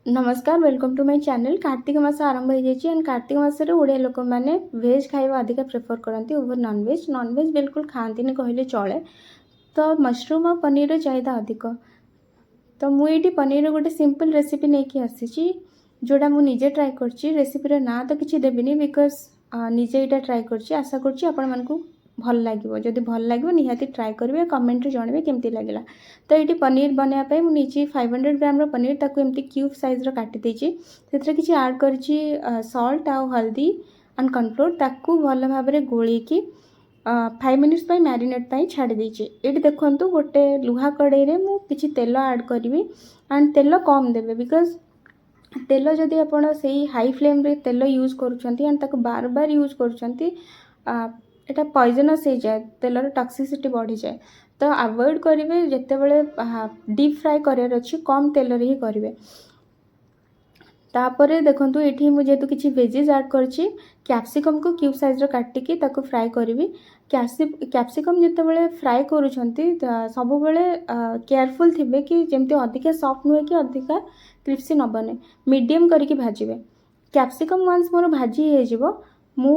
नमस्कार welcome to my channel. Kartik मास आरंभ हो जाए एंड कार्तिक मास ओडिया लोक मैंने वेज खाଇବା अधिक प्रेफर करती ओवर नॉनवेज बिल्कुल खाती कहले चले। तो मशरूम और पनीर चाहिदा अधिक। तो मुझे पनीर गोटे सिंपल रेसिपी नहीं आसी जोड़ा मुझे ट्राए कर रेसिपीर ना तो किसी देविनी बिकज निजे यहाँ ट्राए कर आशा कर भल लगे जदि भल लगे निहाती ट्राए करेंगे कमेंट जानवे केमती लगे। तो ये पनीर बनवाई मुझे 500 ग्राम पनीर ताको एमती क्यूब साइज काटी से किसी आड कर सल्ट आ हल्दी एंड कॉर्नफ्लोर ताकू भल भाव गोल की 5 मिनिट्स मैरिनेट छाड़ी देची। ये देखूँ गोटे लुहा कड़े में किसी तेल आड करी एंड तेल कम देवे बिकज तेल जदि आपड़ से हाई फ्लेम रे तेल यूज कर बार बार यूज कर पॉइजनस हो जाए तेलर टॉक्सिसिटी बढ़ी जाए। तो अवॉइड करेंगे जिते बड़े डीप फ्राए करार अच्छी कम तेल ही करेंगे। तापर देखूँ ये मुझे किसी वेजेस ऐड करछि कैप्सिकम को क्यूब साइज काटिकी ताको फ्राए करी। कैप्सिकम जिते बड़े फ्राए करुँच सब बड़े केयरफुल थे कि जमती अधिका सॉफ्ट नुहे कि अधिका क्रिस्पी न बने मीडियम करके भाजबे। कैप्सिकम वंस मोर भाजी हो मु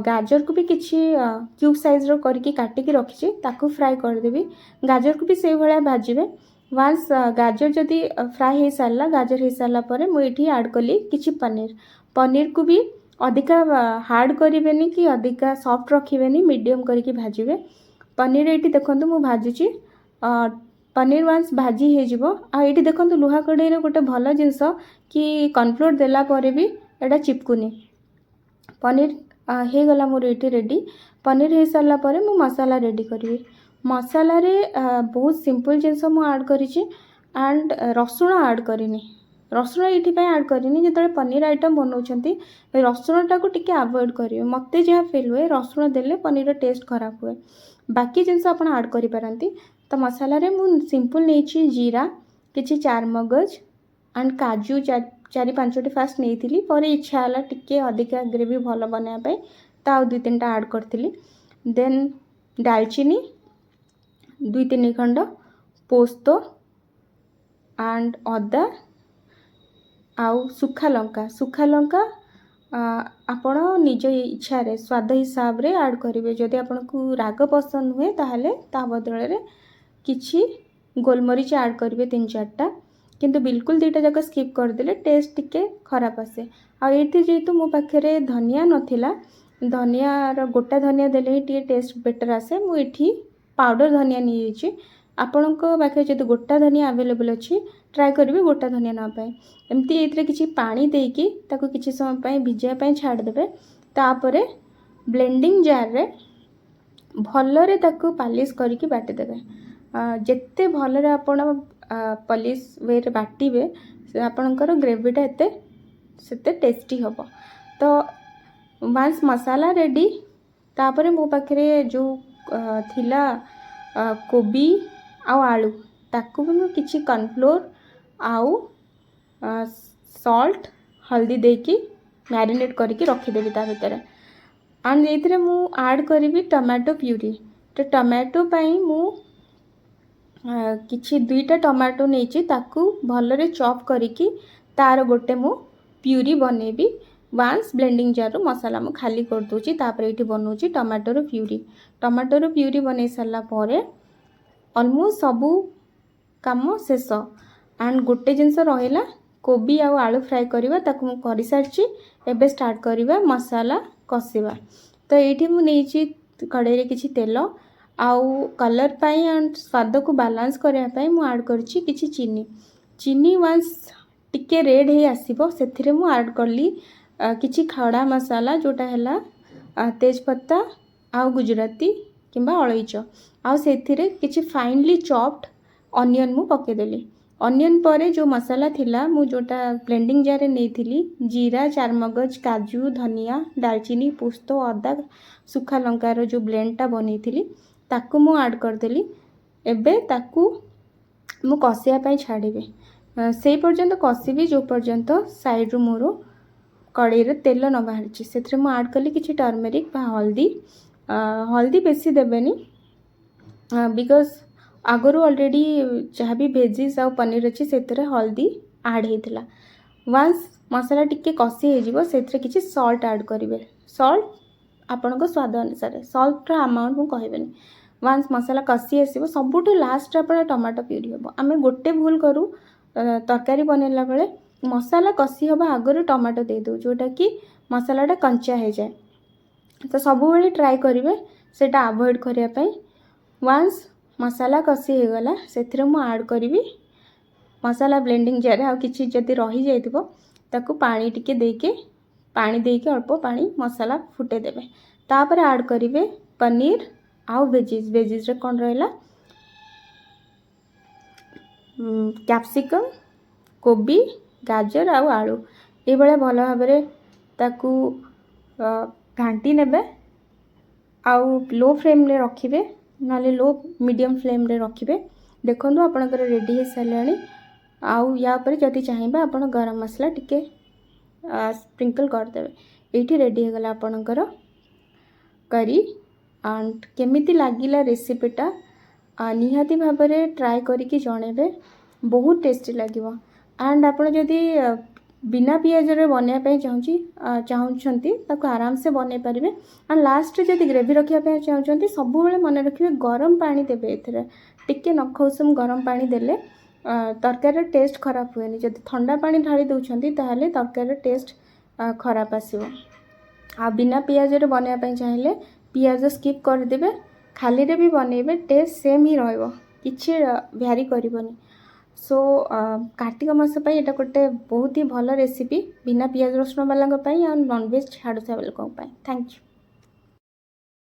गाजर को भी किसी क्यूब साइज करके काटिकी रखी ताको फ्राए करदेवी। गाजर को भी से भाया भाजबे। वंस गाजर जदि फ्राए हो सारा गाजर हो सारापर मुझे आड कली किसी पनीर को भी अधिका हार्ड करें कि अधिका सॉफ्ट रखें मीडियम करके भाजबे। पनीर ये देखो मुझे भाजुची पनीर वंस भाजी हो ये देखो लुहा कड़े गोटे भल जिनस कि कॉर्नफ्लोर देलापर भी एटा चिपकुनी। पनीर हो गला मोर ये रेडी। पनीर हो सारापर मु मसाला रेडी करी। मसाला रे बहुत सिंपल जिनस मु ऐड करी एंड रसुण ऐड करनी। रसुण ये ऐड करनी जो पनीर आइटम बनाऊँच रसुण टाक टे अवॉइड करेंगे। मत जहाँ फिल हुए रसुण देले पनीर टेस्ट खराब हुए। बाकी जिनस आप ऐड करें। तो मसाला रे मु सिंपल नहीं जीरा किसी चारमगज एंड काजू 4-5टी फास्ट नहीं पर इच्छा है टिके अधिका ग्रेवी भल बनवाई तो आउ 2-3टा ऐड करी। देन दालचीनी 2-3 खंड पोस्तो एंड अदा आउ सुखा लंका आपण निज इच्छा रे स्वाद हिसाब रे ऐड करेंगे। जदि आपन को राग पसंद हुए ताहले ता बदल रे किछि गोलमरीच ऐड करेंगे 3-4टा किंतु बिल्कुल 2टा जाक स्किप करदेले टेस्ट टिके खराब आसे। आती जेहेतु मो पाखे धनिया नथिला धनिया गोटा धनिया देले ही टे टेस्ट बेटर आसे मुझे पाउडर धनिया नहीं आपण पाखे जो गोटा धनिया अवेलेबल अच्छी ट्राए करेंगे गोटा धनिया ना पाए एमती ये किसी पानी देकी ताको किसी समय भिजापी छाड़देवे। तापर ब्लेंडिंग जार रे भलरे ताको पालिश करके बाटीदेवे। जिते भलरे आपण पॉलिश वे रे बाटिबे आपणकर ग्रेवीटा एते सेते टेस्टी हम। तो वंस मसाला रेडी तापर मो पाखे जो थिला कोबी आउ आलू ताकू भी मुझे किसी कॉर्नफ्लोर आउ सॉल्ट हल्दी देकी मैरिनेट करके रखीदेवी ता भीतर एंड ये मु ऐड करी टमाटो प्यूरी। तो टमाटो पाई मु किछि 2टा टमाटो नहीं ताकू भलरे चॉप करिकी तार गोटे मु प्यूरी बनैबी। वंस ब्लेंडिंग जार मसाला मु खाली कर दूची तापर ये बनाऊँगी टमाटोर प्यूरी बनै सारा पर ऑलमोस्ट सबू काम शेष एंड गोटे जिनस रहा कोबी आउ आलू फ्राए करवा ताकू मु कर सारी एबे स्टार्ट करवा मसाला कषिबा। तो ये मुझे कड़े किसी तेल आउ कलर पाई एंड स्वाद को बालांस करने मु ऐड करछि किछि चीनी वंस टिके रेड हे आसीबो सेथिरे मु ऐड करली किछि खड़ा मसाला जोटा हैला तेजपत्ता आउ गुजराती किंबा अलैच आउ सेथिरे किछि फाइनली चॉप्ड ऑनियन मु पकेदेली। ऑनियन पर जो मसाला थिला मु जोटा ब्लेंडिंग जार नहीं थी जीरा चारमगज काजू धनिया दालचीनी पोस्तो अदा सुखा लंकार जो ब्लेंडटा बनी थी ताकू मु ऐड करदेली। एबे ताकू मु कषिया छाड़बी से पर्यंत कषिबी जो पर्यंत साइड रू मोर कड़े तेल न बाहरी से ऐड कली किसी टर्मेरिक हल्दी बेसी देवेनी बिकज आगरू ऑलरेडी जहाँ भी भेजिस आ पनीर अच्छी से हल्दी ऐड होता ୱାନ୍ସ ମସଲା ଟିକେ କଷି ହେଇଯିବ ସେଥିରେ କିଛି ସଲ୍ଟ ଆଡ଼୍ କରିବେ। ସଲ୍ଟ ଆପଣଙ୍କ ସ୍ୱାଦ ଅନୁସାରେ, ସଲ୍ଟର ଆମାଉଣ୍ଟ ମୁଁ କହିବେନି। ୱାନ୍ସ ମସଲା କଷି ଆସିବ, ସବୁଠୁ ଲାଷ୍ଟରେ ଆପଣ ଟମାଟୋ ପ୍ୟୁରି ହେବ। ଆମେ ଗୋଟେ ଭୁଲ କରୁ ତରକାରୀ ବନେଇଲା ବେଳେ, ମସଲା କଷି ହେବା ଆଗରୁ ଟମାଟୋ ଦେଇଦେଉ, ଯେଉଁଟାକି ମସଲାଟା କଞ୍ଚା ହେଇଯାଏ। ତ ସବୁବେଳେ ଟ୍ରାଏ କରିବେ ସେଇଟା ଆଭଏଡ଼ କରିବା ପାଇଁ। ୱାନ୍ସ ମସଲା କଷି ହେଇଗଲା, ସେଥିରେ ମୁଁ ଆଡ଼୍ କରିବି ମସଲା ବ୍ଲେଣ୍ଡିଂ ଜାର୍ରେ ଆଉ କିଛି ଯଦି ରହିଯାଇଥିବ ତାକୁ ପାଣି ଟିକେ ଦେଇକି ଅଳ୍ପ ପାଣି ମସଲା ଫୁଟେଇ ଦେବେ। ତାପରେ ଆଡ଼୍ କରିବେ ପନିର ଆଉ ଭେଜିସ୍ରେ କ'ଣ ରହିଲା, କ୍ୟାପ୍ସିକମ୍, କୋବି, ଗାଜର ଆଉ ଆଳୁ। ଏଇଭଳିଆ ଭଲ ଭାବରେ ତାକୁ ଘାଣ୍ଟି ନେବେ ଆଉ लो फ्लेम्रे रखिए, नले लो मीडियम फ्लेम्रे रखिए। देखो आपणकर रेडी हो सारे। आउ या पर जदि चाहिए आप गरम मसला टिके स्प्रिंकल करदेवे। ये रेडी हो गला आपणकर करी। एंड केमिति लागिला रेसिपीटा निहाती भाव में ट्राए करिकी जणेबे, बहुत टेस्टी लगे। एंड आप जदि बिना पियाज बनवाई चाहूँगी ताको आराम से बनई पारे। एंड लास्ट जब ग्रेवी रखापी चाहूँगी सब मन रखिए गरम पानी देवे। एथिरे टिके नखउसुम गरम पानी देले तरकारी टेस्ट खराब हुए। जब ठंडा पानी ढाली दौरान ताहले तरकारी टेस्ट खराब आसो। आ बिना पियाज बनवाई चाहिए पियाज स्किप करदे, खाली रे भी बनइबे, टेस्ट सेम ही रहिबो, किछि भ्यारी करिवनी। सो कार्तिक मास पर यहाँ गोटे बहुत ही भल रेसिपी बिना पियाज रसुण वाला नॉनवेज छाड़ुसा। Thank you.